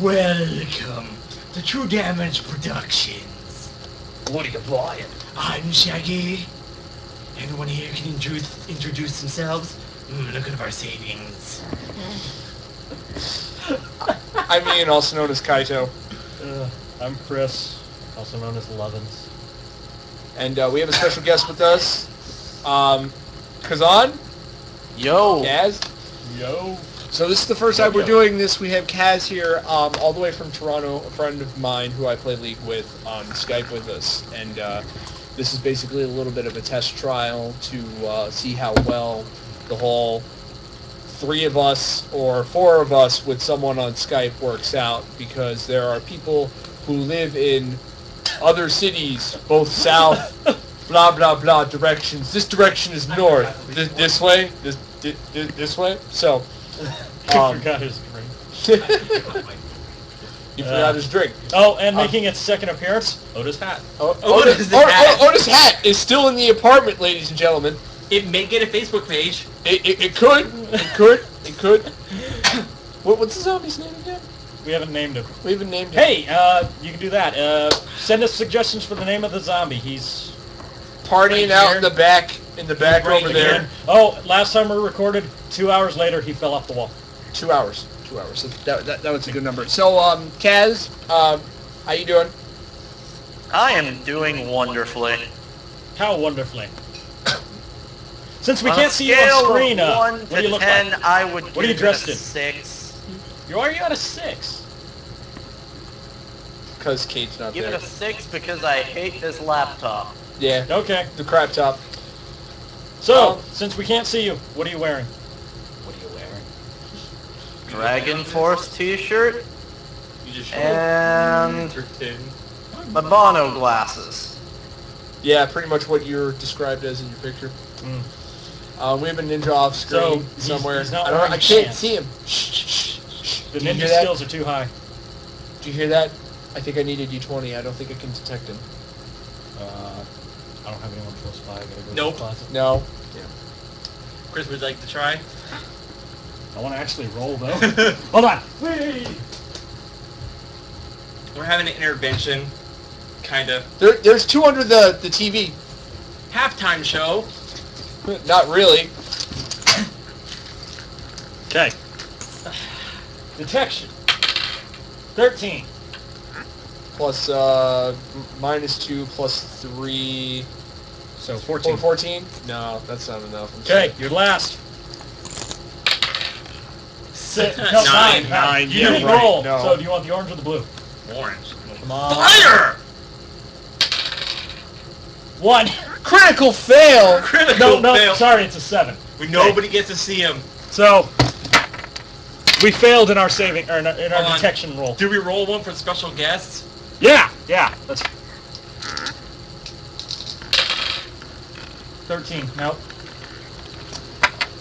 Welcome to True Damage Productions. What are you buying? I'm Shaggy. Anyone here can introduce themselves? Look at our savings. I'm Ian, also known as Kaito. I'm Chris, also known as Lovins. And we have a special guest with us. Kazan? Yo! Kaz? Yo! So this is the first time we're doing this. We have Kaz here, all the way from Toronto, a friend of mine who I play League with on Skype with us. And this is basically a little bit of a test trial to see how well the whole 3 of us or 4 of us with someone on Skype works out, because there are people who live in other cities, both south, blah blah blah directions. This direction is north. This way. This way. So. He forgot his drink. He forgot his drink. Oh, and making its second appearance, Otis Hat. Otis Hat is still in the apartment, ladies and gentlemen. It may get a Facebook page. It could. What's the zombie's name again? We haven't named him. We haven't named him. Hey, you can do that. Send us suggestions for the name of the zombie. He's Partying right out here. in the back Right over here. there. Oh, last time we recorded, 2 hours later, he fell off the wall. 2 hours. 2 hours. So that was a good number. So, Kaz, how you doing? I am doing wonderfully. How wonderfully. Since we On can't a see you on scale screen, of 1 what to do you look 10, like? I would What are you give dressed it a in? 6. Why are you at a 6? Because Kate's not Give there. it a 6 because I hate this laptop. Yeah, Okay. the crap top. So, since we can't see you, what are you wearing? What are you wearing? Dragon Force t-shirt You just and my Bono glasses. Yeah, pretty much what you're described as in your picture. We have a ninja off So, screen he's somewhere. not I don't. wearing I can't pants. see him. Shh. The Did you ninja hear that? skills are too high. Did you hear that? I think I need a D20. I don't think I can detect him. I don't have anyone close by. I gotta go Nope. to the closet. No. Chris, would you like to try? I want to actually roll though. Hold on. Whee! We're having an intervention, kind of. There's 2 under the TV. Halftime show. Not really. Okay. Detection. 13. Plus -2 plus 3. So 14. 14? No, that's not enough. I'm Okay, sorry. you're last. Nine. Nine. Nine, You yeah, didn't right, roll. no. So do you want the orange or the blue? Orange. Come on. Fire! 1. Critical fail. Critical No, fail. sorry, it's a 7. Nobody gets to see him. So we failed in our saving or in our Hold on. detection roll. Do we roll one for special guests? Yeah. That's 13. Nope.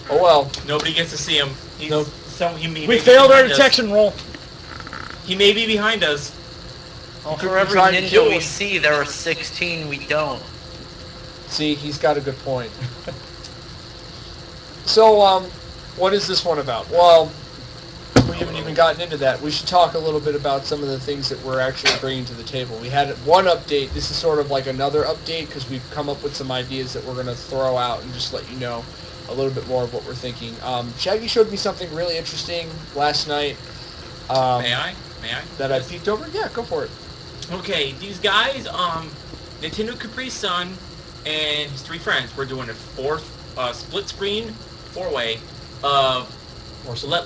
Oh well. Nobody gets to see him. He's, Nope. he may We be failed our behind us. detection roll. He may be behind us. For every trying to kill ninja we him. see, there are 16 we don't. See, he's got a good point. So, what is this one about? Well, we haven't even gotten into that. We should talk a little bit about some of the things that we're actually bringing to the table. We had one update. This is sort of like another update because we've come up with some ideas that we're going to throw out and just let you know a little bit more of what we're thinking. Shaggy showed me something really interesting last night. May I? That I peeked over? Yeah, go for it. Okay, these guys, Nintendo Capri Sun and his 3 friends were doing a split screen 4-way of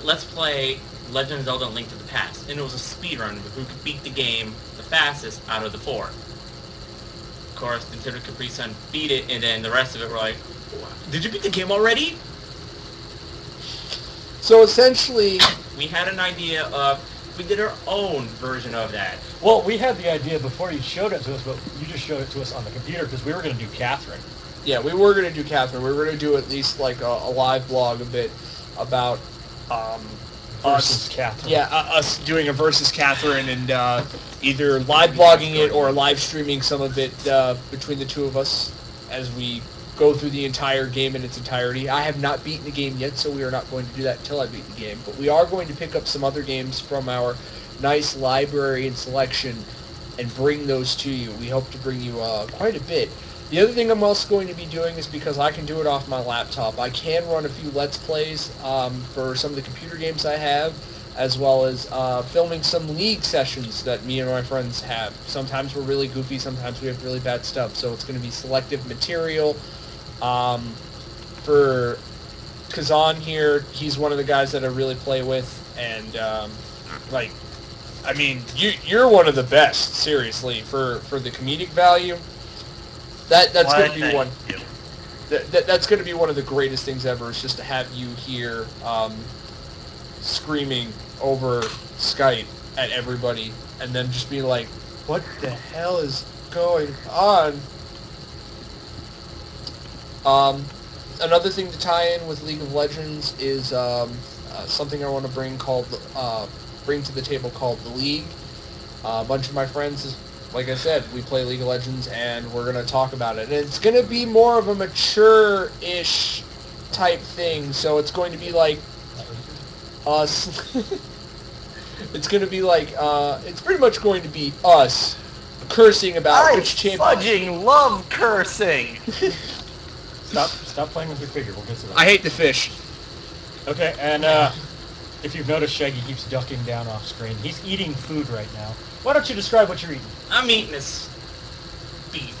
let's play Legend of Zelda: Link to the Past, and it was a speed run of who could beat the game the fastest out of the 4. Of course, Nintendo Capri Sun beat it, and then the rest of it were like, "Did you beat the game already?" So essentially, We had an idea of we did our own version of that. Well, we had the idea before you showed it to us, but you just showed it to us on the computer because we were going to do Catherine. yeah, we were going to do Catherine. We were going to do at least like a live blog a bit about Versus Catherine. Yeah, us doing a versus Catherine and either live blogging it or live streaming some of it between the 2 of us as we go through the entire game in its entirety. I have not beaten the game yet, so we are not going to do that until I beat the game. But we are going to pick up some other games from our nice library and selection and bring those to you. We hope to bring you quite a bit. The other thing I'm also going to be doing is because I can do it off my laptop, I can run a few Let's Plays for some of the computer games I have, as well as filming some League sessions that me and my friends have. Sometimes we're really goofy, sometimes we have really bad stuff, so it's going to be selective material. For Kazan here, he's one of the guys that I really play with, and you're one of the best, seriously, for the comedic value. That's Why, going to be one. thank you. That's going to be one of the greatest things ever. Is just to have you here, screaming over Skype at everybody, and then just be like, "What the hell is going on?" Another thing to tie in with League of Legends is something I want to bring to the table called the League. A bunch of my friends, like I said, we play League of Legends, and we're going to talk about it. And it's going to be more of a mature-ish type thing, so it's going to be like us. It's going to be like, it's pretty much going to be us cursing about which champion. Fudging love cursing! Stop playing with your figure. We'll get to that. I hate the fish. Okay, and if you've noticed, Shaggy keeps ducking down off screen. He's eating food right now. Why don't you describe what you're eating? I'm eating this beef.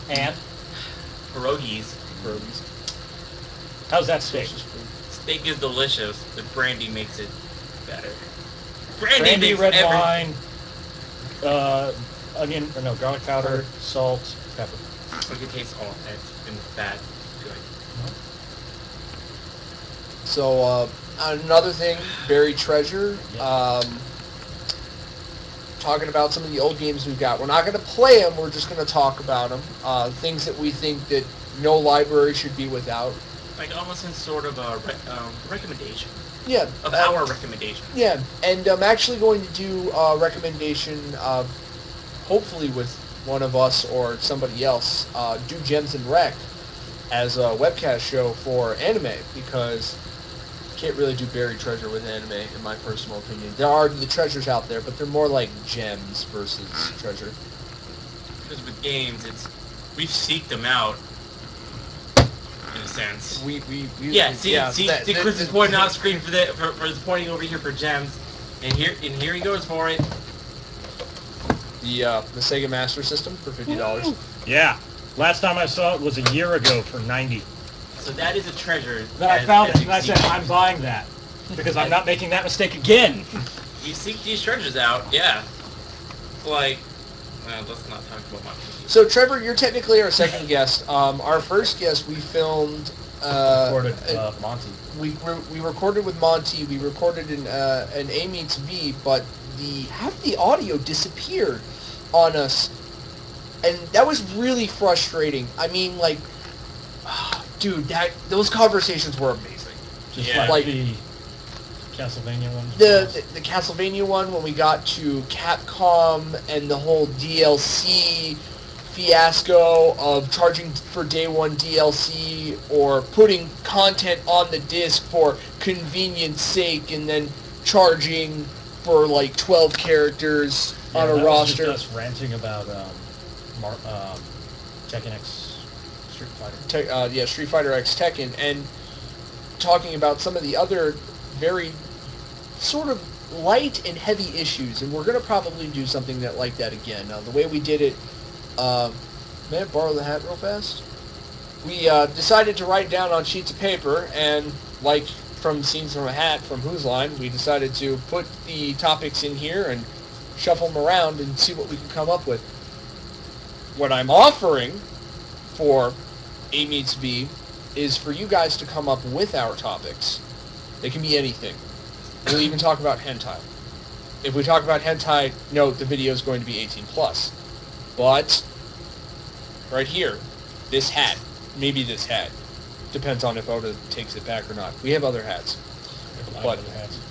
And Pierogies. how's that steak? Steak is delicious. The brandy makes it better. Brandy, makes red every- wine, garlic powder, salt, pepper. I can taste all of it and that good. So, another thing, buried treasure. Talking about some of the old games we've got. We're not going to play them, we're just going to talk about them. Things that we think that no library should be without. Like almost in sort of a recommendation. Yeah. Of our recommendation. Yeah, and I'm actually going to do a recommendation, hopefully with one of us or somebody else, do Gems and Rec as a webcast show for anime, because you can't really do buried treasure with anime, in my personal opinion. There are the treasures out there, but they're more like gems versus treasure. Because with games, we've seeked them out, in a sense. We See, Chris is pointing out screen for is pointing over here for gems, and here he goes for it. The Sega Master System for $50. Yeah. Last time I saw it was a year ago for $90. So that is a treasure. Then I found it and I said, I'm buying that. Because I'm not making that mistake again. You seek these treasures out, yeah. Like, well, let's not talk about my PC. So Trevor, you're technically our second guest. Our first guest we filmed. Recorded Monty. We recorded with Monty. We recorded an A Meets B, but half the audio disappeared on us, and that was really frustrating. I mean, like, dude, those conversations were amazing. Just Yeah. like the Castlevania one. The Castlevania one, when we got to Capcom and the whole DLC fiasco of charging for day one DLC or putting content on the disc for convenience sake and then charging for like 12 characters on a that roster. Was just us ranting about Tekken X Street Fighter. Street Fighter X Tekken, and talking about some of the other very sort of light and heavy issues, and we're going to probably do something like that again. Now, the way we did it, may I borrow the hat real fast? We decided to write down on sheets of paper, and like from Scenes from a Hat from Whose Line, we decided to put the topics in here and shuffle them around and see what we can come up with. What I'm offering for A Meets B is for you guys to come up with our topics. They can be anything. We'll even talk about hentai. If we talk about hentai, note the video is going to be 18 plus. But right here, this hat, maybe this hat, depends on if Oda takes it back or not. We have other hats. But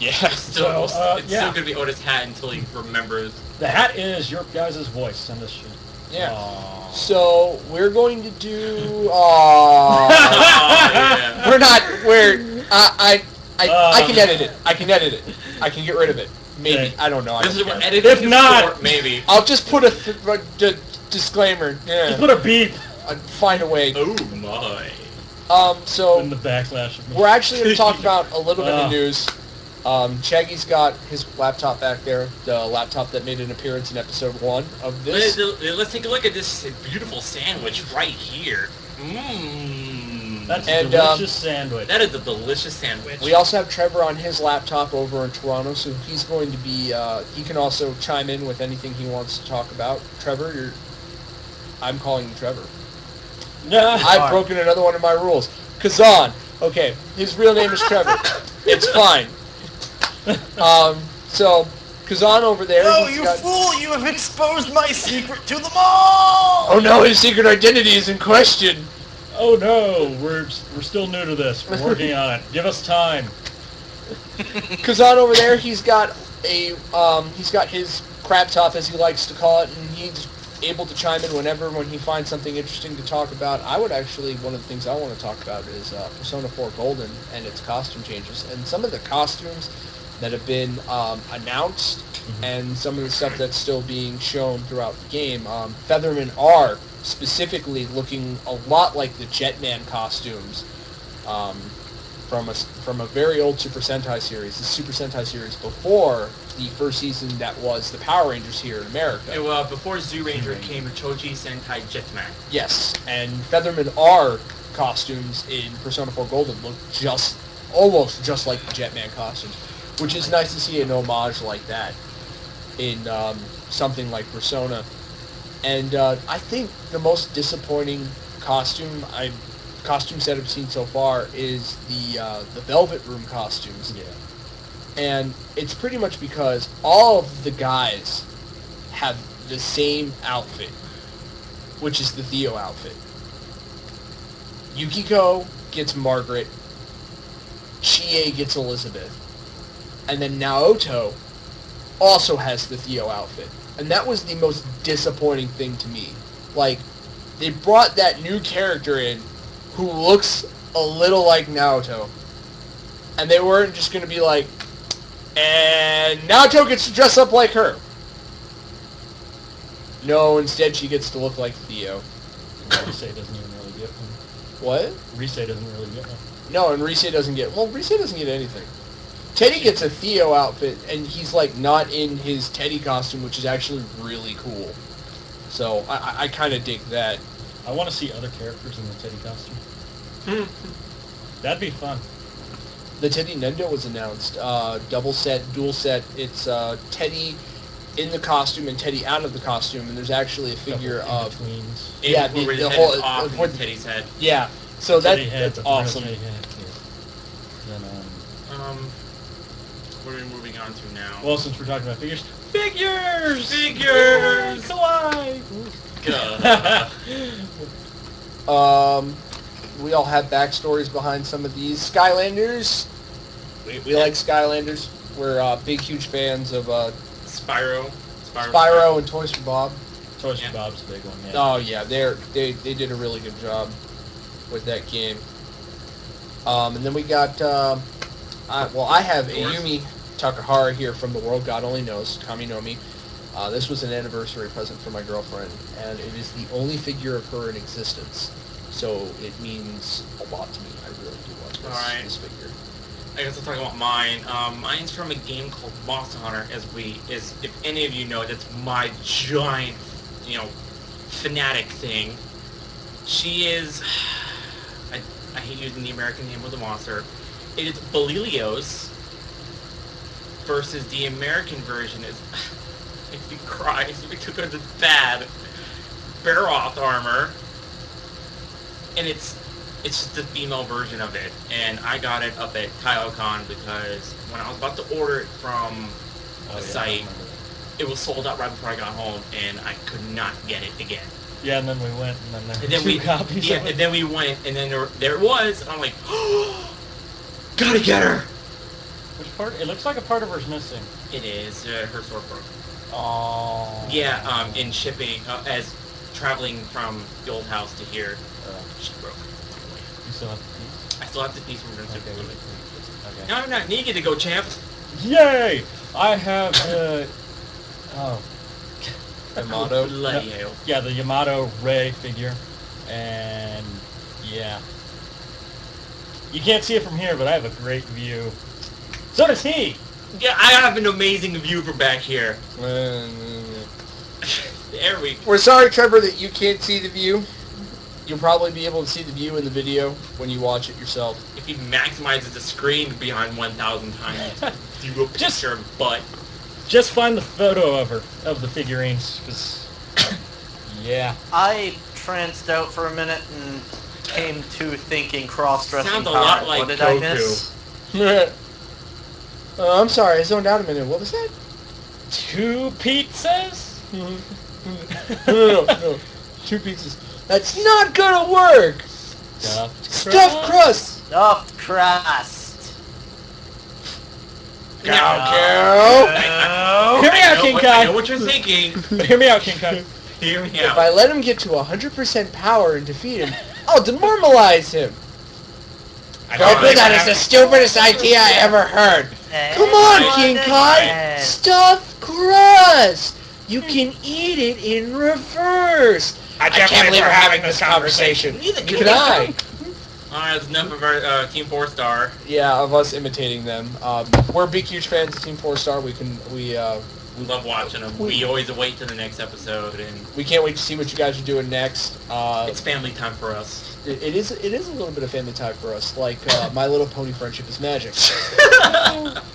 yeah, Still, So, it's yeah. still gonna be Oda's hat until he remembers. The hat is your guys' voice. Send us shit. yeah. Aww. So we're going to do. Oh, yeah. We're not. I can edit it. I can edit it. I can get rid of it. Maybe. Okay. I don't know. I This is don't what care. editing If is not- for, maybe. I'll just put a disclaimer. Yeah. Just put a beep I'd find a way. Oh my. So in the backlash of me. we're actually going to talk about a little bit of Ah. news. Shaggy's got his laptop back there, the laptop that made an appearance in episode 1 of this. Let's take a look at this beautiful sandwich right here. Mmm. That's And, a delicious sandwich. That is a delicious sandwich. We also have Trevor on his laptop over in Toronto, so he's going to be, he can also chime in with anything he wants to talk about. Trevor, I'm calling you Trevor. Nah. I've broken another one of my rules. Kazan. Okay, his real name is Trevor. It's fine. So, Kazan over there. Oh, he's you got- fool! You have exposed my secret to them all! Oh no, his secret identity is in question. Oh no, we're still new to this. We're working on it. Give us time. Kazan over there, he's got his crab top, as he likes to call it, and he's able to chime in when he finds something interesting to talk about. I would actually, one of the things I want to talk about is Persona 4 Golden and its costume changes, and some of the costumes that have been announced, and some of the stuff that's still being shown throughout the game. Featherman R specifically looking a lot like the Jetman costumes from a very old Super Sentai series, the Super Sentai series before the first season that was the Power Rangers here in America. Before Zoo Ranger came to Choji Sentai Jetman. Yes, and Featherman R costumes in Persona 4 Golden look almost just like the Jetman costumes, which is nice to see an homage like that in something like Persona. And I think the most disappointing costume set I've seen so far is the Velvet Room costumes. Yeah. And it's pretty much because all of the guys have the same outfit, which is the Theo outfit. Yukiko gets Margaret, Chie gets Elizabeth, and then Naoto also has the Theo outfit. And that was the most disappointing thing to me. Like, they brought that new character in who looks a little like Naoto, and they weren't just going to be like, and Naoto gets to dress up like her. No, instead she gets to look like Theo. Rise doesn't even really get one. What? Rise doesn't really get one. No, and Rise doesn't get anything. Teddy gets a Theo outfit, and he's like not in his Teddy costume, which is actually really cool. So I kind of dig that. I want to see other characters in the Teddy costume. That'd be fun. The Teddy Nendo was announced. Dual set. It's Teddy in the costume and Teddy out of the costume, and there's actually a figure of In-betweens. Yeah, Where his the head whole- is off where- and Teddy's head. yeah. So Teddy head, that's the real awesome. Teddy head, yeah. Then, What are we moving on to now? well, since we're talking about figures, Figures! Kawaii! Gah. We all have backstories behind some of these. Skylanders. We like Skylanders. We're big, huge fans of Spyro. Spyro and Toys for Bob. Toys Yeah. for Bob's a big one, yeah. Oh yeah, they did a really good job with that game. And then we got I have Ayumi Takahara here from The World God Only Knows, Kaminomi. This was an anniversary present for my girlfriend, and it is the only figure of her in existence. So it means a lot to me. I really do love this, Alright. this figure. I guess I'll talk about mine. Mine's from a game called Monster Hunter, if any of you know, that's my giant, fanatic thing. She is, I hate using the American name of the monster. It is Belilios versus the American version is, makes me cry because it's bad. Baroth armor. And it's just the female version of it, and I got it up at KyoCon because when I was about to order it from the site, it was sold out right before I got home, and I could not get it again. Yeah, and then we went, and then there And were then two copies of and it. then we went, and then there it was. And I'm like, oh, gotta get her. Which part? It looks like a part of her's missing. It is her sword broke. Oh. Yeah, in shipping, as traveling from the old house to here, she broke. You still have the piece? I still have the piece from the Okay. ship. Okay. No, I'm not naked to go, champ. Yay! I have oh Yamato. Bloody hell. yeah, the Yamato Ray figure, and yeah, you can't see it from here, but I have a great view. So does he. Yeah, I have an amazing view from back here. There we go. We're sorry, Trevor, that you can't see the view. You'll probably be able to see the view in the video when you watch it yourself. If he maximizes the screen behind 1,000 times, you will picture of butt. Just find the photo of her, of the figurines, because yeah. I tranced out for a minute and came to thinking cross-dressing Sounds a power. lot like What did I Goku. miss? I'm sorry, I zoned out a minute. What was that? 2 pizzas? No. 2 pizzas. That's not gonna work! Stuffed crust! Stuffed crust. Cow. Hear me out, King I Kai. know what you're thinking. Hear me out, King Kai. Hear me If out. I let him get to 100% power and defeat him, I'll demoralize him. I That is the stupidest idea I ever heard. Come on, King Kai! Stuffed crust! You can eat it in reverse. I can't believe we're having this conversation. Neither Can I? Alright, that's enough of our Team 4-star. Yeah, of us imitating them. We're big, huge fans of Team 4-Star. We Love watching them. We always wait till the next episode, and can't wait to see what you guys are doing next. it's family time for us. It is a little bit of family time for us, like My Little Pony Friendship is Magic.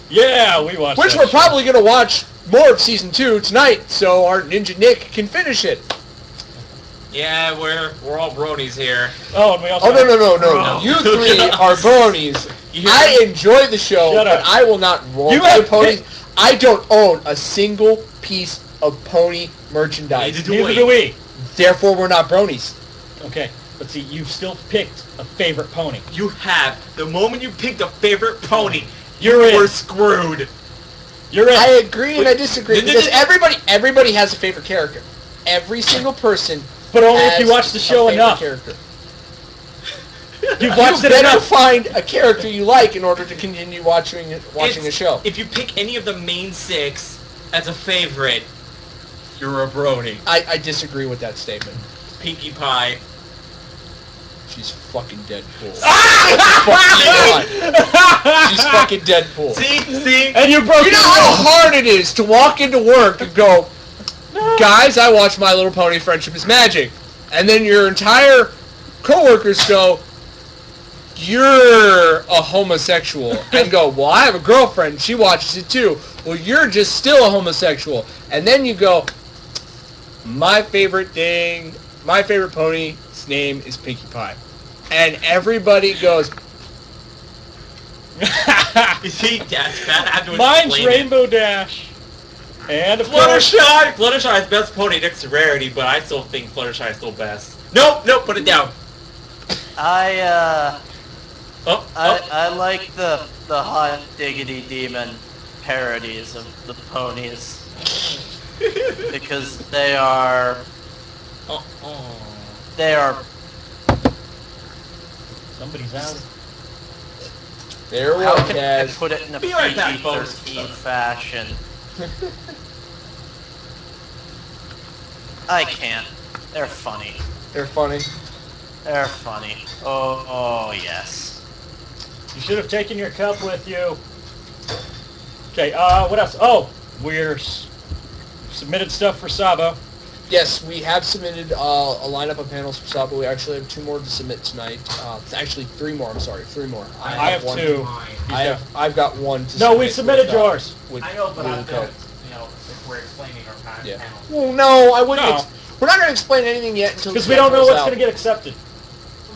Yeah, we watched Which that we're shit. probably going to watch more of Season 2 tonight, so our Ninja Nick can finish it. Yeah, we're all bronies here. Oh, and we also Oh, no. No. You three are bronies. You hear I me? enjoy the show, Shut but up. I will not You roleplay have ponies. picked- I don't own a single piece of pony merchandise. Neither Neither do we. Therefore, we're not bronies. Okay, but see, you've still picked a favorite pony. You have. The moment you picked a favorite pony, You're in. we're screwed. You're in. I agree and I disagree Th- th- because th- everybody has a favorite character. Every single person. But only if has you watch the a show favorite enough. Character. You've watched You it better enough. find a character you like in order to continue watching a show. If you pick any of the main 6 as a favorite, you're a brony. I disagree with that statement. Pinkie Pie. She's fucking Deadpool. She's fucking Deadpool. See? And you broke You know how hard it is to walk into work and go, guys, I watch My Little Pony Friendship is Magic. And then your entire coworkers go, you're a homosexual. And go, well, I have a girlfriend. She watches it too. Well, you're just still a homosexual. And then you go, my favorite pony's name is Pinkie Pie. And everybody goes, You see, that's bad. I have to Mine's explain it. Rainbow Dash. And of course, Fluttershy! Fluttershy is best pony next to Rarity, but I still think Fluttershy is still best. Nope, put it down. I Oh, like the Hot Diggity Demon parodies of the ponies because they are somebody's out. there we how go, can I Kaz. put it in a Be right back, folks. PG-13 fashion? I can't. They're funny. They're funny. They're funny. Oh yes. You should have taken your cup with you. Okay, what else? Oh, we're submitted stuff for Sabo. Yes, we have submitted a lineup of panels for Sabo. We actually have 2 more to submit tonight. Actually, 3 more. I'm sorry, 3 more. I have one. 2. I've got 1 to No, we submit submitted with, yours. With, I know, but with I'm the code. if we're explaining our panel. Yeah. Well, no, I wouldn't. No. We're not going to explain anything yet until Because the we don't know comes what's out. going to get accepted.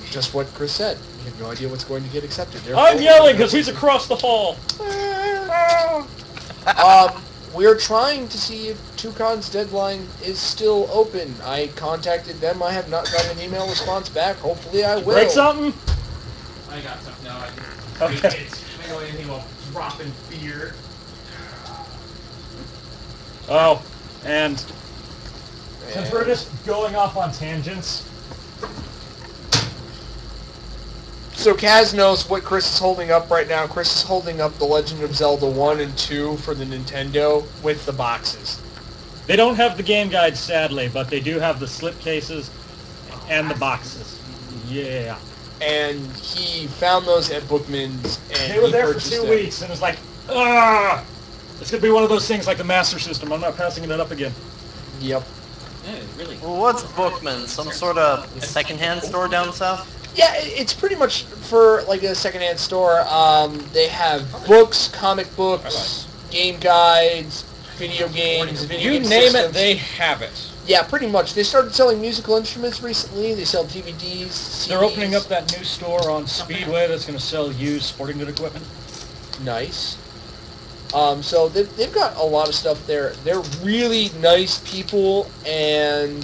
Just what Chris said. We have no idea what's going to get accepted. I'm yelling because he's across the hall. We're trying to see if Toucan's deadline is still open. I contacted them. I have not gotten an email response back. Hopefully I will. Break something? I got something. No, I didn't. Okay. I know anything about dropping beer. Oh, and since we're just going off on tangents, So Kaz knows what Chris is holding up right now. Chris is holding up The Legend of Zelda 1 and 2 for the Nintendo with the boxes. They don't have the game guide, sadly, but they do have the slip cases and the boxes. Yeah. And he found those at Bookman's, and They were he there for purchased 2 them. weeks, and it was like, ah! It's going to be one of those things like the Master System. I'm not passing it up again. Yep. Yeah, really. Well, what's Bookman? Some sort of secondhand store down south? Yeah, it's pretty much for like a secondhand store. They have books, comic books, game guides, video games, video You game name it, systems. they have it. Yeah, pretty much. They started selling musical instruments recently. They sell DVDs. CDs. They're opening up that new store on Speedway that's going to sell used sporting good equipment. Nice. So they've got a lot of stuff there. They're really nice people, and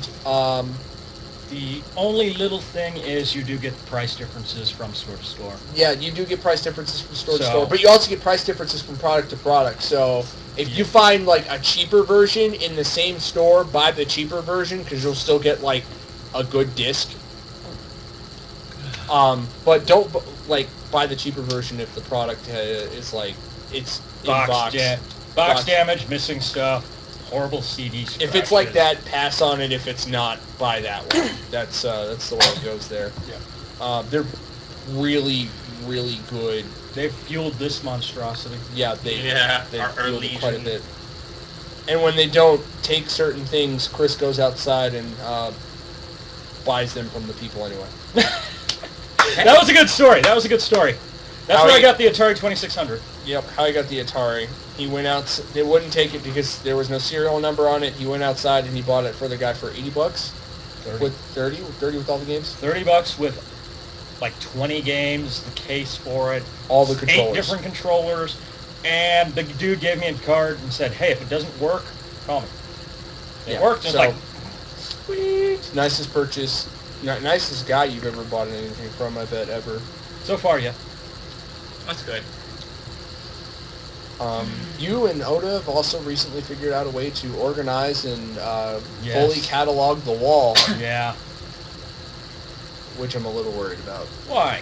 The only little thing is you do get price differences from store to store. yeah, you do get price differences from store to So- store, but you also get price differences from product to product. So if you find like a cheaper version in the same store, buy the cheaper version because you'll still get like a good disc. But don't like buy the cheaper version if the product is like it's in box. Box damage, missing stuff, horrible CD scratches. If it's like that, pass on it. If it's not, buy that one. That's the way it goes there. Yeah. They're really, really good. They've fueled this monstrosity. Yeah, Yeah, they our fueled it quite a Legion. bit. And when they don't take certain things, Chris goes outside and buys them from the people anyway. That was a good story. That's How where I he- got the Atari 2600. Yep, how he got the Atari. He went out. They wouldn't take it because there was no serial number on it. He went outside and he bought it for the guy for $80. 30. With 30 with all the games, $30 with like 20 games, the case for it, all the 8 controllers. different controllers, and the dude gave me a card and said, "Hey, if it doesn't work, call me." It Yeah, worked. It's so- like, Sweet. Nicest purchase. Nicest guy you've ever bought anything from, I bet, ever. so far, yeah. That's good. You and Oda have also recently figured out a way to organize and Yes. fully catalog the wall, Yeah. which I'm a little worried about Why?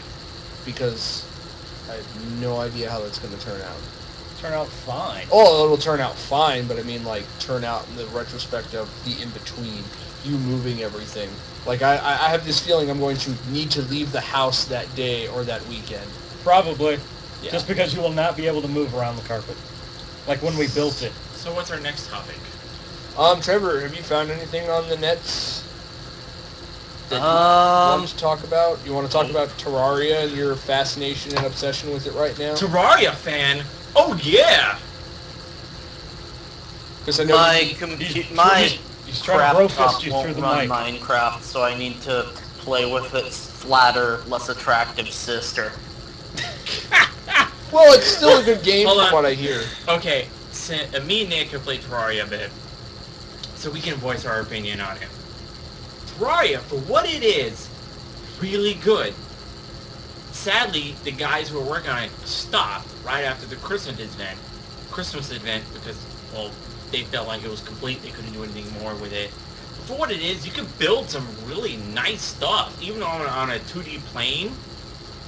because I have no idea how that's going to turn out. Turn out fine. Oh, it'll turn out fine, but I mean, like, turn out in the retrospect of the in-between, you moving everything. Like, I have this feeling I'm going to need to leave the house that day or that weekend. Probably. Yeah. Just because you will not be able to move around the carpet. Like when we built it. So what's our next topic? Trevor, have you found anything on the nets that you want to talk about? You want to talk about Terraria and your fascination and obsession with it right now? Terraria fan? Oh yeah! Because I know He's trying to bro fist laptop you won't through the run mic. Minecraft, so I need to play with its flatter, less attractive sister. well, it's still a good game Hold from on. what I hear. Okay, so, me and Nick have played Terraria a bit, so we can voice our opinion on it. Terraria, for what it is, really good. Sadly, the guys who were working on it stopped right after the Christmas event because, well, they felt like it was complete. They couldn't do anything more with it. But for what it is, you can build some really nice stuff, even on a 2D plane.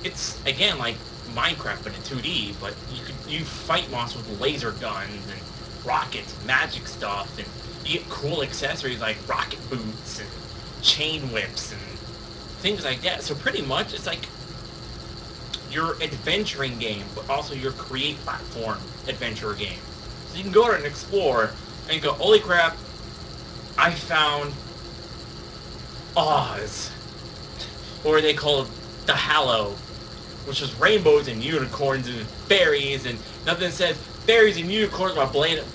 It's again like Minecraft but in 2D. But you fight monsters with laser guns and rockets, magic stuff, and you get cool accessories like rocket boots and chain whips and things like that. So pretty much, it's like your adventuring game, but also your create platform adventure game. So you can go out and explore and go, holy crap, I found Oz. Or they call it the Hallow, which is rainbows and unicorns and fairies, and nothing says fairies and unicorns while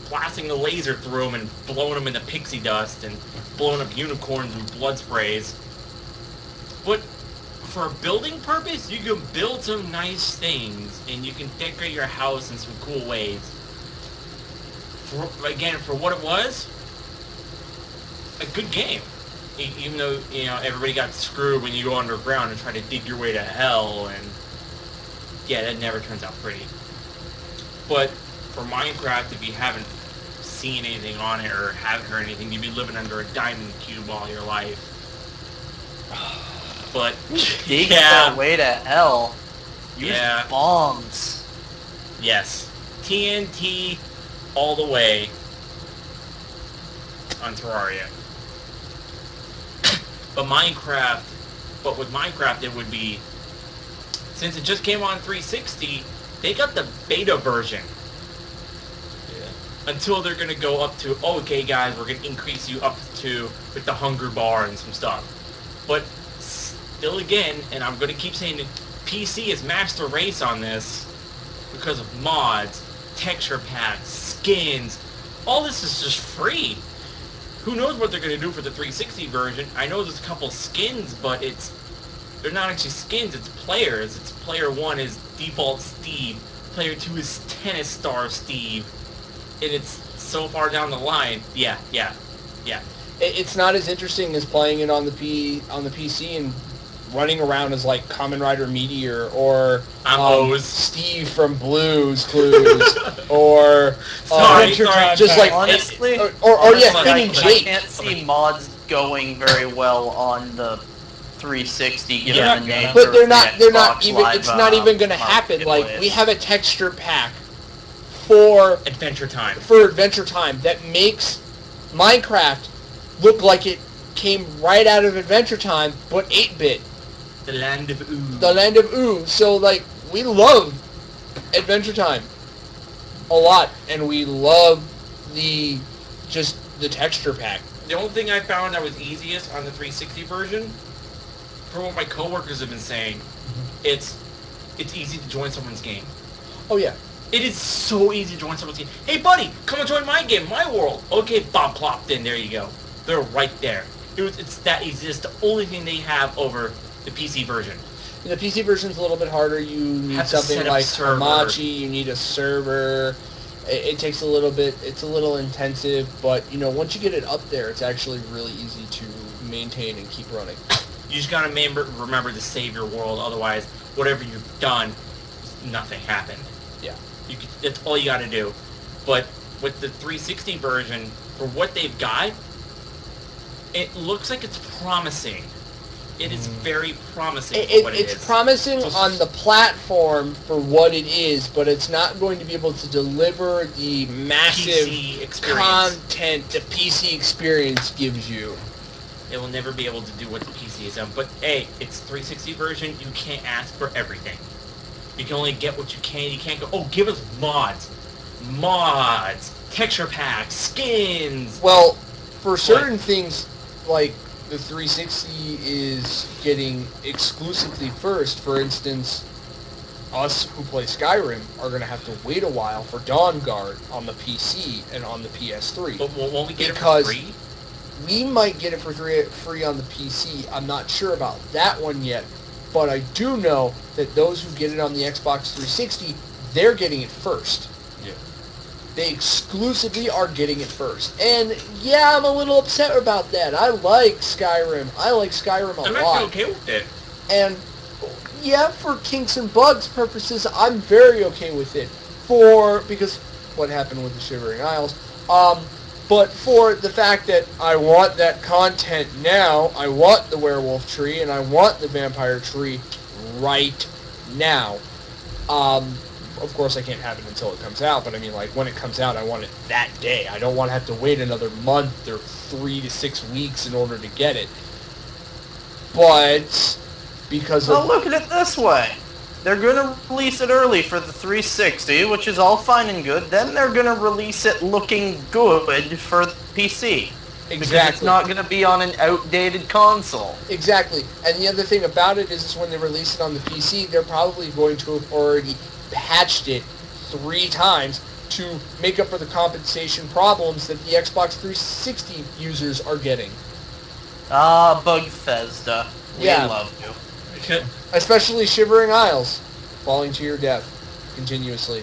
blasting a laser through them and blowing them into pixie dust and blowing up unicorns with blood sprays. But for a building purpose, you can build some nice things, and you can decorate your house in some cool ways. For what it was, a good game. Even though, everybody got screwed when you go underground and try to dig your way to hell, and yeah, that never turns out pretty. But for Minecraft, if you haven't seen anything on it or haven't heard anything, you'd be living under a diamond cube all your life. But Dig yeah, that way to hell. Use Yeah. bombs. Yes. TNT all the way on Terraria. But with Minecraft it would be, since it just came on 360, they got the beta version. Yeah. Until they're going to go up to, okay guys, we're going to increase you up to with the hunger bar and some stuff. But still again, and I'm going to keep saying it, PC is master race on this because of mods, texture packs, skins. All this is just free. Who knows what they're going to do for the 360 version? I know there's a couple skins, but they're not actually skins, it's players. It's player 1 is default Steve, player 2 is tennis star Steve, and it's so far down the line. Yeah. It's not as interesting as playing it on the PC and running around as like Kamen Rider Meteor or I'm O's. Steve from Blues Clues or Sorry. just like Honestly, or honestly, yeah, Finn and I Jake. can't see mods going very well on the 360 given Yeah, the nature But they're of not the even Xbox it's not Live, even going to happen. Like marketplace. we have a texture pack for Adventure Time. Adventure Time that makes Minecraft look like it came right out of Adventure Time, but 8-bit, The Land of Ooze. the Land of Ooze. So like we love Adventure Time a lot, and we love the texture pack. The only thing I found that was easiest on the 360 version, from what my coworkers have been saying, it's easy to join someone's game. Oh yeah, It is so easy to join someone's game. Hey buddy, come and join my game, my world. Okay, Bob plopped in, there you go. They're right there. It's that easy. It's the only thing they have over the PC version. the PC version's a little bit harder. You need Have to something set up like server. Hamachi. You need a server. It takes a little bit. It's a little intensive, but once you get it up there, it's actually really easy to maintain and keep running. You just gotta remember to save your world, otherwise, whatever you've done, nothing happened. Yeah. That's all you gotta do. But with the 360 version, for what they've got, it looks like it's promising. It is very promising for what It's is. promising on the platform for what it is, but it's not going to be able to deliver the massive PC experience. content the PC experience gives you. It will never be able to do what the PC has done. But hey, it's 360 version. You can't ask for everything. You can only get what you can. You can't go, oh, give us mods, texture packs, skins. Well, for certain things, like the 360 is getting exclusively first. For instance, us who play Skyrim are going to have to wait a while for Dawn Guard on the PC and on the PS3. But won't we get Because- it for free? We might get it for free on the PC. I'm not sure about that one yet, but I do know that those who get it on the Xbox 360, they're getting it first. Yeah. They exclusively are getting it first. And yeah, I'm a little upset about that. I like Skyrim. I like Skyrim a I'm lot. actually okay with it. And yeah, for kinks and bugs purposes, I'm very okay with it. Because what happened with the Shivering Isles. But for the fact that I want that content now, I want the werewolf tree and I want the vampire tree right now. Of course, I can't have it until it comes out, but I mean, like, when it comes out, I want it that day. I don't want to have to wait another month or 3 to 6 weeks in order to get it. But because Well, of look at it this way. They're going to release it early for the 360, which is all fine and good. Then they're going to release it looking good for the PC. Because it's not going to be on an outdated console. Exactly. And the other thing about it is when they release it on the PC, they're probably going to have already patched it 3 times to make up for the compensation problems that the Xbox 360 users are getting. Ah, Bugthesda. We Yeah. love you. Especially Shivering Isles, falling to your death continuously.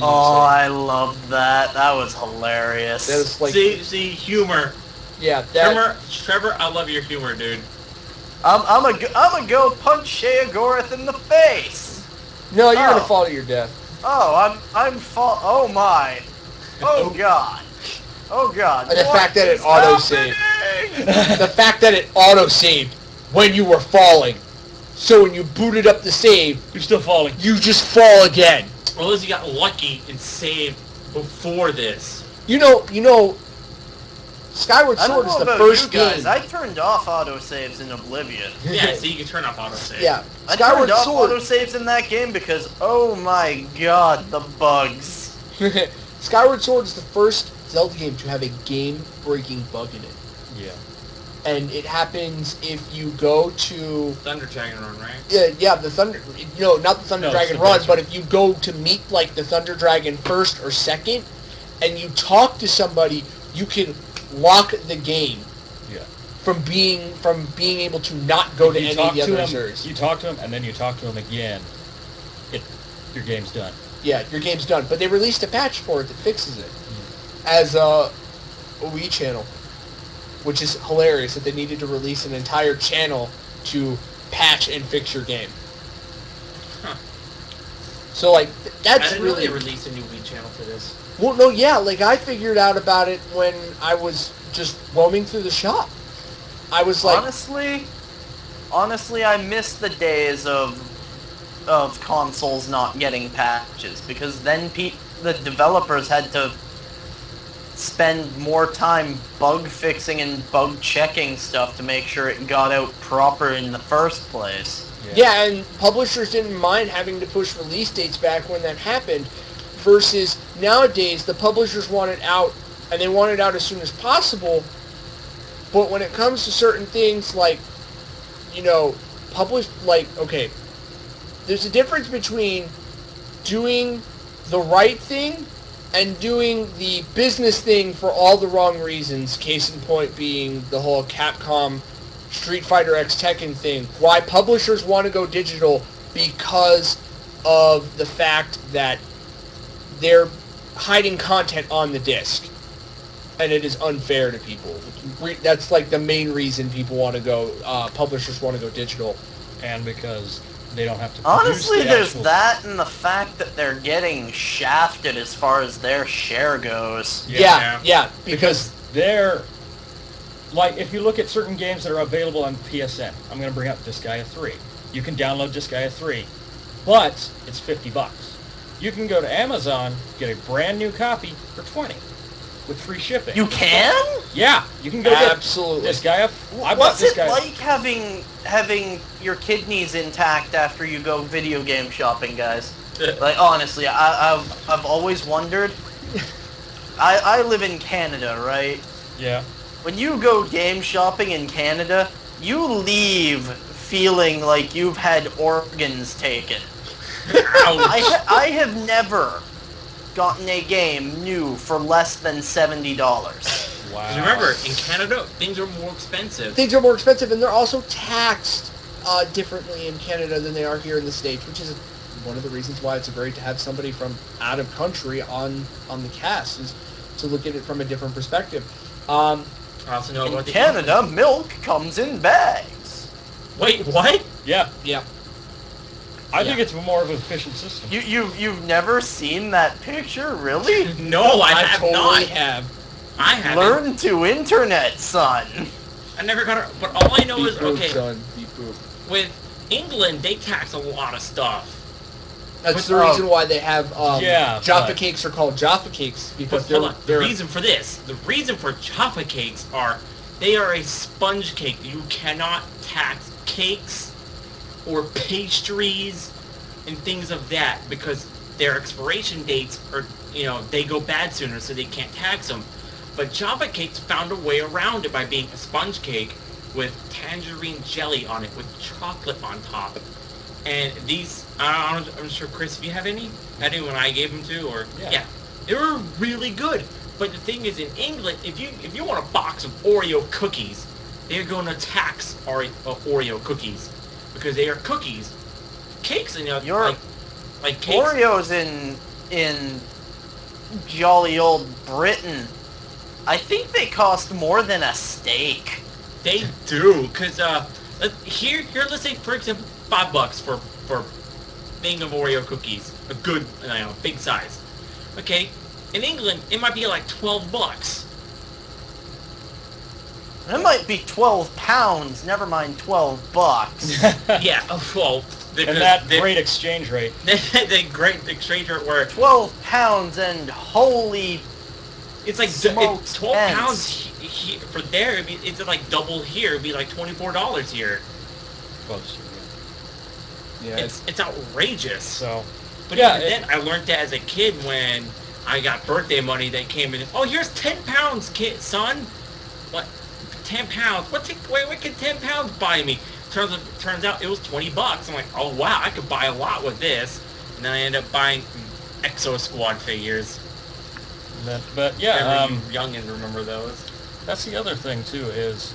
Oh, I loved that. That was hilarious. That is like, See, humor. yeah, that, Trevor, I love your humor, dude. I'm gonna go punch Sheogorath in the face. no, you're Oh. gonna fall to your death. Oh, oh my. Oh god. Oh god. And the What fact that it is auto-saved. happening? The fact that it auto-saved when you were falling. So when you booted up the save, You're still falling. you just fall again. Well, as you got lucky and saved before this. You know, Skyward I Sword don't is know the about first you guys. game. I turned off autosaves in Oblivion. Yeah, so you can turn off autosave. Yeah, I Skyward turned off Sword. autosaves in that game because, oh my god, the bugs. Skyward Sword is the first Zelda game to have a game-breaking bug in it, Yeah. and it happens if you go to Thunder Dragon Run, right? yeah the Thunder. No, not the Thunder No, Dragon it's the Run, best but one. if you go to meet like the Thunder Dragon first or second, and you talk to somebody, you can lock the game Yeah. from being able to not go to You any talk of the to other him, servers. you talk to him, and then you talk to him again. Your game's done. Yeah, your game's done. But they released a patch for it that fixes it as a Wii channel, which is hilarious that they needed to release an entire channel to patch and fix your game. Huh. So like I that's didn't know really they released a new Wii channel for this. well. No, yeah, like I figured out about it when I was just roaming through the shop. I was like, Honestly, I miss the days of consoles not getting patches because then the developers had to spend more time bug fixing and bug checking stuff to make sure it got out proper in the first place. yeah, and publishers didn't mind having to push release dates back when that happened, versus nowadays the publishers want it out, and they want it out as soon as possible, but when it comes to certain things like, okay, there's a difference between doing the right thing and doing the business thing for all the wrong reasons. Case in point being the whole Capcom Street Fighter X Tekken thing. Why publishers want to go digital because of the fact that they're hiding content on the disc. And it is unfair to people. That's like the main reason people want to go, publishers want to go digital. And because they don't have to Honestly, produce the there's actual... that and the fact that they're getting shafted as far as their share goes. Yeah, Because they're... Like, if you look at certain games that are available on PSN, I'm going to bring up Disgaea 3. You can download Disgaea 3, but it's $50. You can go to Amazon, get a brand new copy for $20 with free shipping. You can? Yeah, you can go absolutely. get Disgaea. I bought What's it Disgaea. like having your kidneys intact after you go video game shopping, guys? Like, honestly, I've always wondered. I live in Canada, right? Yeah. When you go game shopping in Canada, you leave feeling like you've had organs taken. I have never gotten a game new for less than $70. Wow. 'Cause remember, in Canada, things are more expensive. Things are more expensive, and they're also taxed differently in Canada than they are here in the States, which is one of the reasons why it's great to have somebody from out of country on the cast, is to look at it from a different perspective. I also know In about the Canada, milk comes in bags. Wait, what? Yeah. Yeah. I think it's more of an efficient system. You've never seen that picture, really? No, I have totally not. have. I haven't. Learn to internet, son. I never got it. But all I know Beep is, boop, okay, son. Beep boop. with England, they tax a lot of stuff. That's But, the reason why they have yeah, Jaffa but- cakes are called Jaffa cakes, because But hold on, the they're reason for this, the reason for Jaffa cakes they are a sponge cake. You cannot tax cakes or pastries and things of that because their expiration dates are, they go bad sooner, so they can't tax them. But Jaffa cakes found a way around it by being a sponge cake with tangerine jelly on it with chocolate on top. And these, I'm sure, Chris, if you have any? Had any when I gave them to? Or Yeah. They were really good. But the thing is, in England, if you want a box of Oreo cookies, they're going to tax Oreo cookies because they are cookies. Cakes, like cakes. Oreos in jolly old Britain, I think they cost more than a steak. They do, cause here, let's say for example, $5 for thing of Oreo cookies, a good, big size. Okay, in England it might be like $12. It might be 12 pounds, never mind 12 bucks. Yeah, well, And that great exchange rate. the great exchange rate where 12 pounds and holy... it's like Smoked 12 pence. pounds for there. It's like double here. It'd be like $24 here. Close. Yeah, It's outrageous. So, But yeah, even then, I learned that as a kid when I got birthday money. They came in. Oh, here's 10 pounds, kid, son. What? 10 pounds? What can 10 pounds buy me? Turns out it was $20. I'm like, oh wow, I could buy a lot with this. And then I end up buying Exo Squad figures. but yeah, You youngins remember those? that's the other thing too is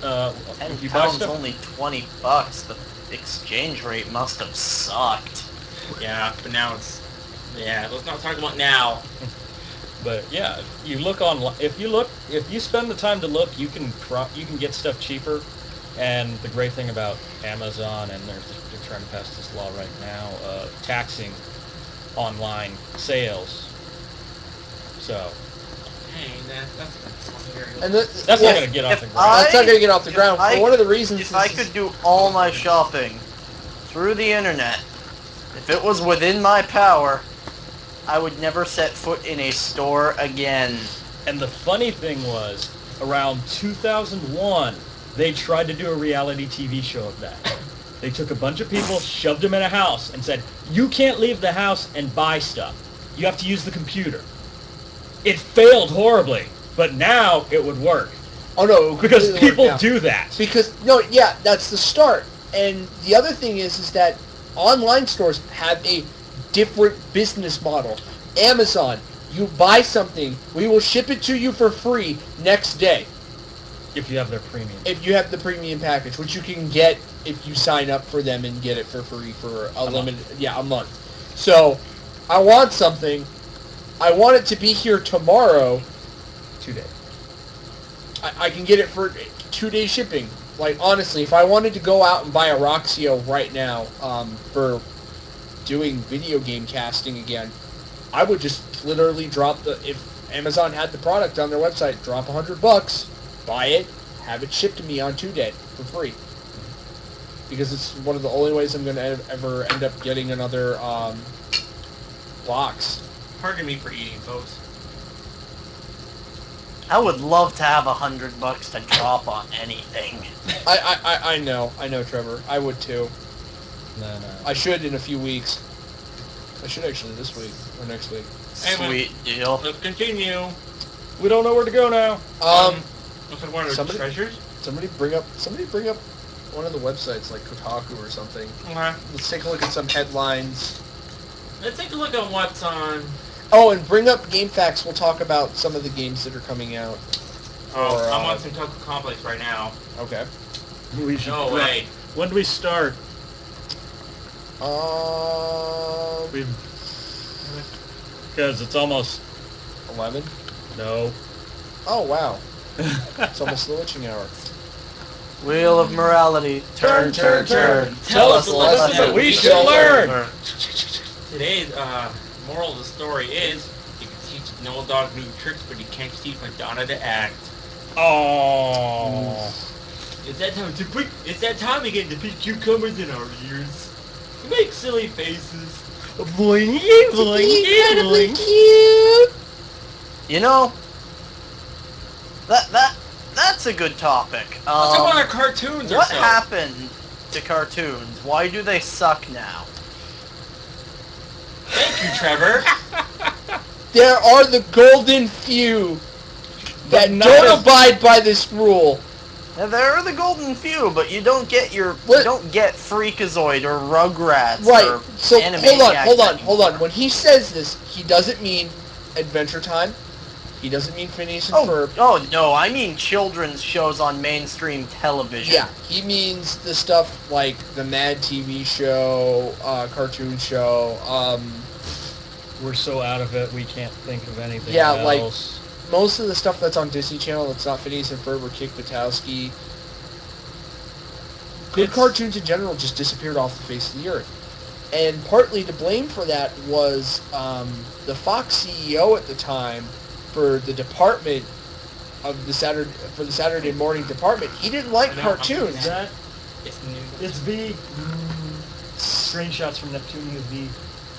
10 if you buy pounds, stuff, only 20 bucks. The exchange rate must have sucked. Yeah, but now it's... Yeah, let's not talk about now. but yeah, you look on. If you spend the time to look, you can get stuff cheaper. And the great thing about Amazon, and they're trying to pass this law right now, taxing online sales. So Hey, that's and that's well, not going to get off the ground. that's not going to get off the if ground. I- One of the reasons If I could do all my shopping through the internet, if it was within my power, I would never set foot in a store again. And the funny thing was, around 2001, they tried to do a reality TV show of that. They took a bunch of people, shoved them in a house, and said, you can't leave the house and buy stuff. You have to use the computer. It failed horribly, but now it would work. Oh no, Because completely people worked out. do that. Because that's the start. And the other thing is that online stores have a different business model. Amazon, you buy something, we will ship it to you for free next day If you have their premium. if you have the premium package, which you can get if you sign up for them and get it for free for a month. So, I want something. I want it to be here tomorrow. 2 days. I can get it for 2-day shipping. Like, honestly, if I wanted to go out and buy a Roxio right now for doing video game casting again, I would just literally if Amazon had the product on their website, drop $100, buy it, have it shipped to me on 2-day for free. Because it's one of the only ways I'm going to ever end up getting another box. Pardon me for eating, folks. I would love to have $100 to drop on anything. I know, Trevor. I would too. No. I should in a few weeks. I should actually this week or next week. Anyway, Sweet deal. let's continue. We don't know where to go now. Look at one of the somebody- treasures. Somebody bring up one of the websites like Kotaku or something. Okay. Let's take a look at some headlines. Let's take a look at what's on. Oh, and bring up GameFAQs. We'll talk about some of the games that are coming out. Oh, Or, I'm on some Toku Complex right now. Okay. We should No way. When do we start? Because it's almost 11. no. Oh wow, it's almost the witching hour. Wheel of morality. Turn. Tell us a lesson that we should learn. Today's moral of the story is you can teach an old dog new tricks, but you can't teach Madonna to act. Oh. It's that time again to put cucumbers in our ears. Make silly faces. Boing, Incredibly cute. You know, that's a good topic. Let's talk about our cartoons or What so. happened to cartoons? Why do they suck now? Thank you, Trevor. There are the golden few that But not don't as- abide by this rule. Now, there are the golden few, but you don't get you What? don't get Freakazoid or Rugrats Right. or So Animaniacs hold on. anymore. When he says this, he doesn't mean Adventure Time. He doesn't mean Phineas and Ferb. Oh no, I mean children's shows on mainstream television. Yeah, he means the stuff like the Mad TV show, cartoon show. We're so out of it, we can't think of anything Yeah, like- else. Most of the stuff that's on Disney Channel that's not Phineas and Ferb or Kick Buttowski. Good It's- cartoons in general just disappeared off the face of the earth. And partly to blame for that was the Fox CEO at the time for the department of the Saturday morning department. He didn't like I know, cartoons. Is that? It's new. It's V. Screenshots from Neptunia V.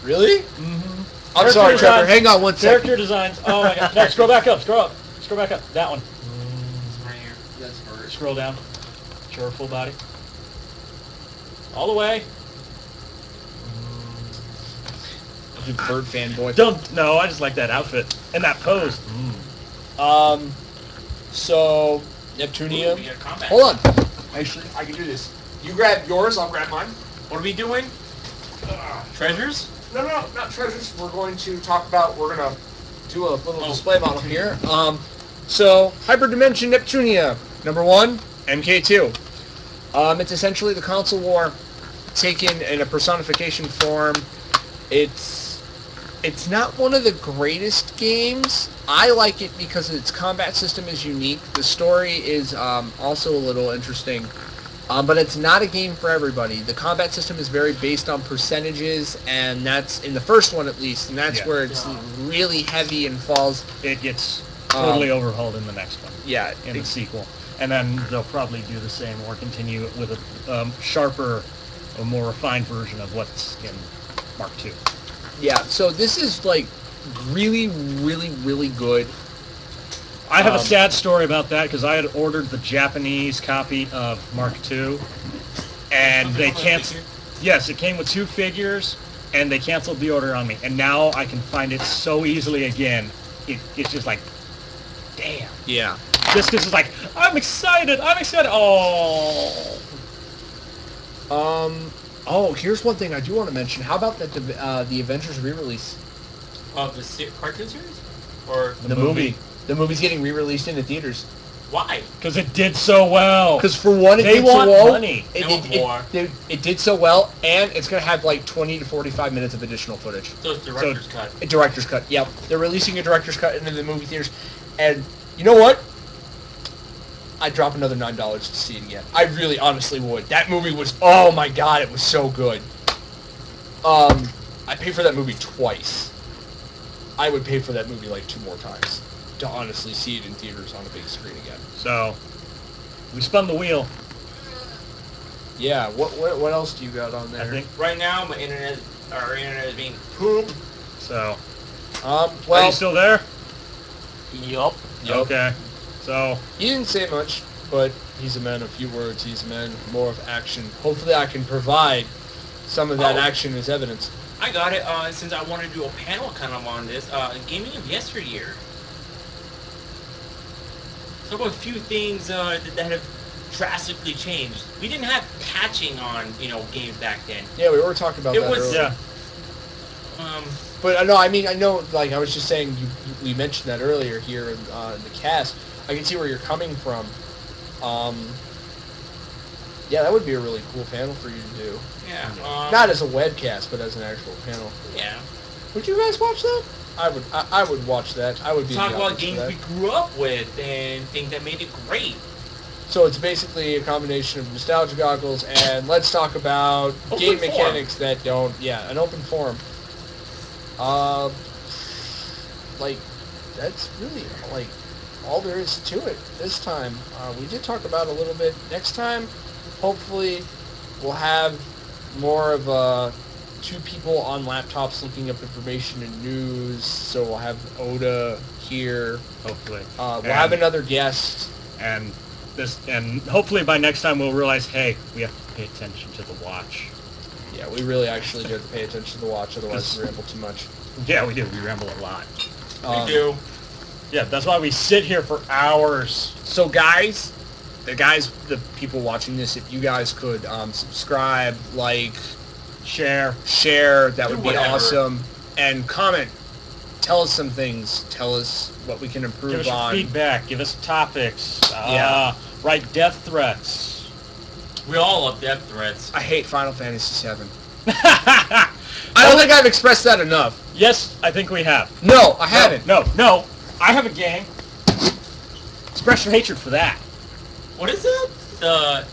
Really? Mm-hmm. I'm sorry, Trevor. Hang on one second. Character designs. Oh my god. No, scroll back up. Scroll back up. That one. It's right here. That's hurt. Scroll down. Show her full body. All the way. You bird fanboy. No, I just like that outfit and that pose. So Neptunia. Ooh, we got combat. Hold on. Actually, I can do this. You grab yours. I'll grab mine. What are we doing? Treasures? No, not treasures. We're going to talk about. We're gonna do a little Oh. display model here. So Hyperdimension Neptunia, number 1, MK2. It's essentially the console war taken in a personification form. It's not one of the greatest games. I like it because its combat system is unique. The story is also a little interesting. But it's not a game for everybody. The combat system is very based on percentages, and that's in the first one at least, and that's where it's really heavy and falls. It gets totally overhauled in the next one. Yeah, In the sequel. And then they'll probably do the same or continue it with a sharper, a more refined version of what's in Mark II. yeah. So this is like really, really, really good. I have a sad story about that because I had ordered the Japanese copy of Mark II, and they canceled. Yes, it came with 2 figures, and they canceled the order on me. And now I can find it so easily again. It's just like, damn. Yeah. Just because it's like, I'm excited. Oh. Oh, here's one thing I do want to mention. How about that the Avengers re-release? Of the cartoon series? Or The movie. The movie's getting re-released in the theaters. why? Because it did so well. Because for one, it They did want so well. money. They want more. It did so well, and it's gonna have like 20 to 45 minutes of additional footage. So it's director's cut. A director's cut. Yep, they're releasing a director's cut into the movie theaters, and you know what? I'd drop another $9 to see it again. I really, honestly would. That movie was, oh my god, it was so good. I paid for that movie twice. I would pay for that movie like 2 more times to honestly see it in theaters on a big screen again. So, we spun the wheel, Yeah. What else do you got on there? I think. Right now, our internet is being poop. So, Well, are you still there? Yup. Yup. Okay. So, He didn't say much, but he's a man of few words. He's a man more of action. Hopefully I can provide some of that Oh. action as evidence. I got it since I wanted to do a panel kind of on this. Gaming of yesteryear. Talk about a few things that have drastically changed. We didn't have patching on, games back then. Yeah, we were talking about It that was- earlier. yeah. But no, I mean, I know, like, I was just saying, we mentioned that earlier here in the cast. I can see where you're coming from. Yeah, that would be a really cool panel for you to do. Yeah. Not as a webcast, but as an actual panel. Yeah. Would you guys watch that? I would watch that. I would be Talk the about audience for games that. we grew up with and things that made it great. So it's basically a combination of nostalgia goggles and let's talk about Open game forum. mechanics that don't. Yeah, an open forum. Like that's really like all there is to it this time. We did talk about it a little bit. Next time, hopefully, we'll have more of 2 people on laptops looking up information and news. So we'll have Oda here. Hopefully. We'll have another guest. And hopefully by next time we'll realize, hey, we have to pay attention to the watch. Yeah, we really actually do have to pay attention to the watch, otherwise we ramble too much. Yeah, we do. We ramble a lot. Um, We do. Yeah, that's why we sit here for hours. So the people watching this, if you guys could subscribe, like, Share. share, that Do would be whatever. awesome. And comment. Tell us some things. Tell us what we can Give improve us your on. feedback. Give us topics. Yeah. Write death threats. We all love death threats. I hate Final Fantasy VII. I don't think I've expressed that enough. Yes, I think we have. No, I haven't. No. I have a game. Express your hatred for that. What is it? The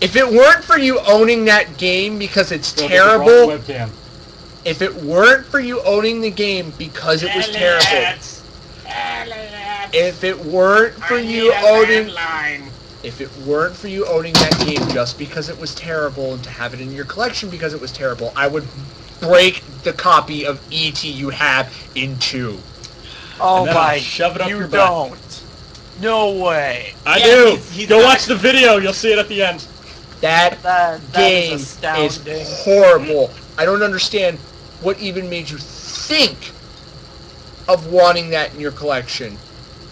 If it weren't for you owning that game because it's Wrong terrible, webcam. if it weren't for you owning the game because it was terrible, If it weren't for you owning, if it weren't for you owning that game just because it was terrible and to have it in your collection because it was terrible, I would break the copy of E.T. you have in two. Oh And then I'll my! shove it up you your butt. don't. No way. I Yeah, do. he's Go not- watch the video. You'll see it at the end. That That game is is astounding. horrible. I don't understand what even made you think of wanting that in your collection.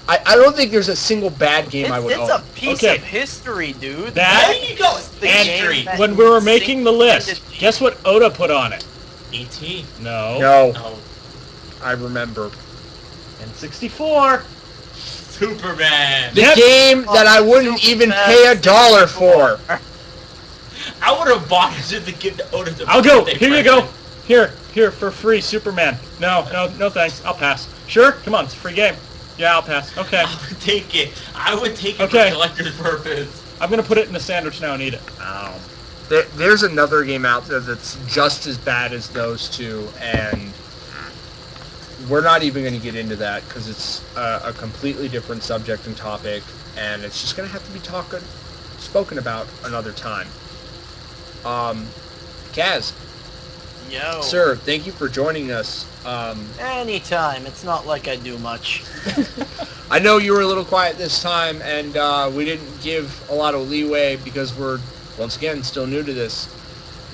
I don't think there's a single bad game I would It's own. a piece Okay. of history, dude. That- There you go. The History. game that When we were making the list, single-handedly- guess what Oda put on it? E.T. No. No, Oh, I remember. N64. Superman. The Yep. game that I wouldn't even pay $1 for. I would have bought it just to give the Otis a I'll go. birthday Here you go. present. Here for free, Superman. No thanks. I'll pass. Sure? Come on, it's a free game. Yeah, I'll pass. Okay. I would take it. I would take it Okay. for collector's purpose. I'm gonna put it in a sandwich now and eat it. There's another game out there that's just as bad as those two, and we're not even going to get into that because it's a completely different subject and topic, and it's just going to have to be spoken about another time. Kaz, Yo. sir, thank you for joining us. Anytime. It's not like I do much. I know you were a little quiet this time, and we didn't give a lot of leeway because we're, once again, still new to this.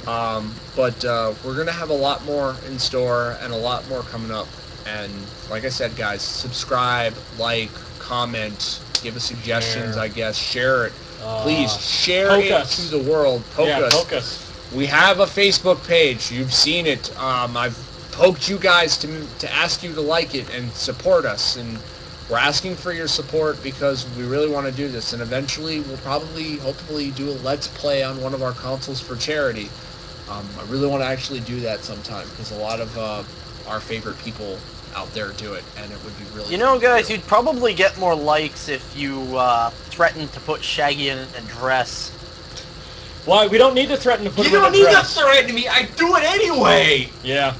But we're going to have a lot more in store and a lot more coming up. And like I said, guys, subscribe, like, comment, give us suggestions, Share. I guess. Share it. Please share poke it us. to the world. Poke us. Poke us. We have a Facebook page. You've seen it. I've poked you guys to ask you to like it and support us. And we're asking for your support because we really want to do this. And eventually, we'll probably, hopefully, do a Let's Play on one of our consoles for charity. I really want to actually do that sometime because a lot of our favorite people out there do it, and it would be really You know, fun to guys, do. you'd probably get more likes if you threatened to put Shaggy in a dress. Why? We don't need to threaten to put You him don't in a need to dress. threaten me. I do it anyway. Yeah.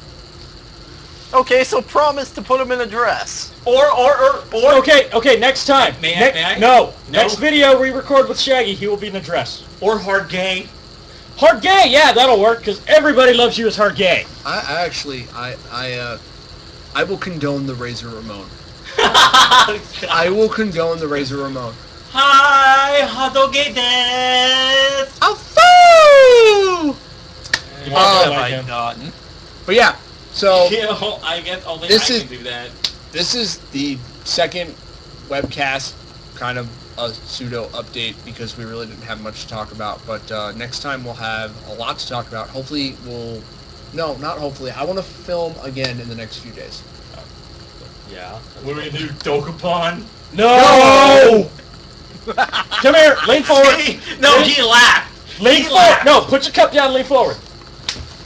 Okay, so promise to put him in a dress. Or Okay, next time. May I? No. No. Next video we record with Shaggy, he will be in a dress. or hard gay. Hard gay, yeah, that'll work, because everybody loves you as hard gay. I actually, I will condone the Razor Ramon. I will condone the Razor Ramon. Hi, Hadoge desu. A fool! You Oh might my like him. God. But yeah, so I guess only This I is- can do that. this is the second webcast, kind of a pseudo update because we really didn't have much to talk about. But next time we'll have a lot to talk about. Hopefully no, not hopefully. I want to film again in the next few days. Yeah. What are we gonna do, Dokapon? No! Come here, lean forward. No, he laughed. Lean He forward. laughed. No, put your cup down, lean forward.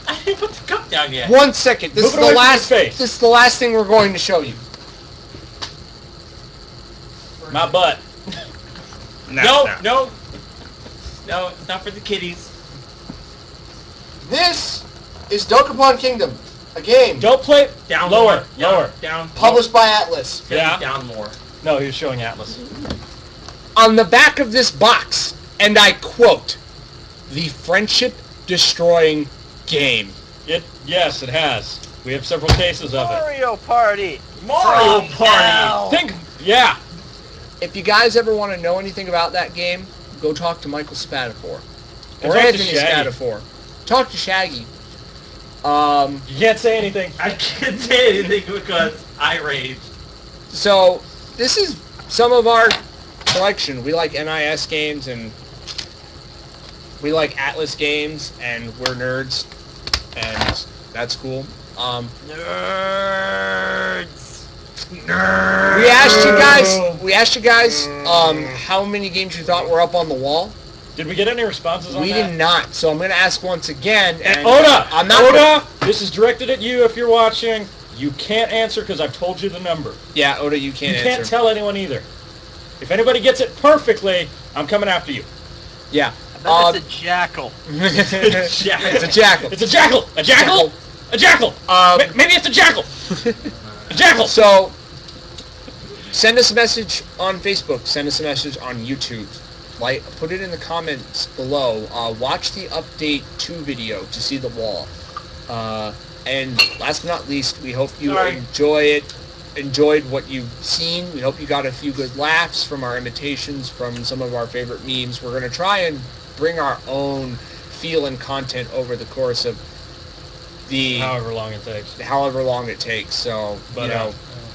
I didn't put the cup down yet. 1 second. This Move is it the away from last. your face. This is the last thing we're going to show you. My butt. No, it's not for the kiddies. This is Dokapon Kingdom, a game Don't play. Down Lower, more. lower. Down. published by Atlas. Yeah. Down more. No, he was showing Atlas. On the back of this box, and I quote, "The friendship-destroying game." Yes, it has. We have several cases of it. Mario Party. Mario From Party. hell. Yeah. If you guys ever want to know anything about that game, go talk to Michael Spatafor. And Or talk to Anthony Shaggy. Spatafor. Talk to Shaggy. You can't say anything. I can't say anything because I raged. So, this is some of our collection. We like NIS games, and we like Atlas games, and we're nerds, and that's cool. Nerds. We asked you guys, how many games you thought were up on the wall. Did we get any responses on We that? did not, so I'm going to ask once again. And Oda! I'm not Oda! This is directed at you if you're watching. You can't answer because I've told you the number. Yeah, Oda, you can't You answer. can't tell anyone either. If anybody gets it perfectly, I'm coming after you. Yeah. I bet it's a jackal. It's a jackal. It's a jackal! A jackal! A jackal! Maybe it's a jackal! A jackal! So, Send us a message on Facebook. Send us a message on YouTube. Put it in the comments below. Watch the update 2 video to see the wall. And last but not least, we hope you enjoyed what you've seen. We hope you got a few good laughs from our imitations, from some of our favorite memes. We're going to try and bring our own feel and content over the course of the however long it takes. So,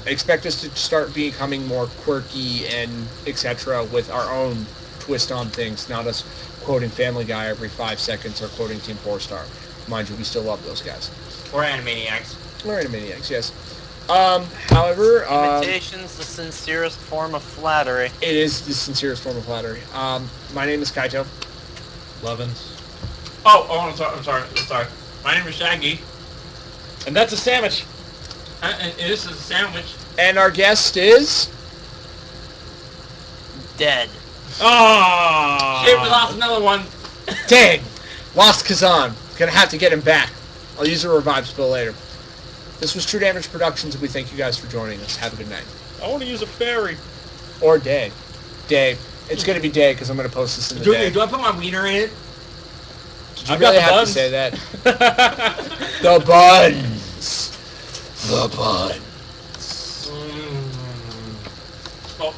expect us to start becoming more quirky and etc. with our own twist on things, not us quoting Family Guy every 5 seconds or quoting Team 4-Star. Mind you, we still love those guys. Or Animaniacs. Yes. However, imitation's the sincerest form of flattery. It is the sincerest form of flattery. My name is Kaito. Lovins. I'm sorry. My name is Shaggy. And that's a sandwich. And this is a sandwich. And our guest is... Dead. Oh! Shit, we lost another one. Dang! Lost Kazan. Gonna have to get him back. I'll use a revive spell later. This was True Damage Productions, and we thank you guys for joining us. Have a good night. I want to use a fairy. Or day. Day. It's gonna be day, because I'm gonna post this in the day. Do I put my wiener in it? Did you I've really got the have buns. to say that? The buns. The buns. Oh.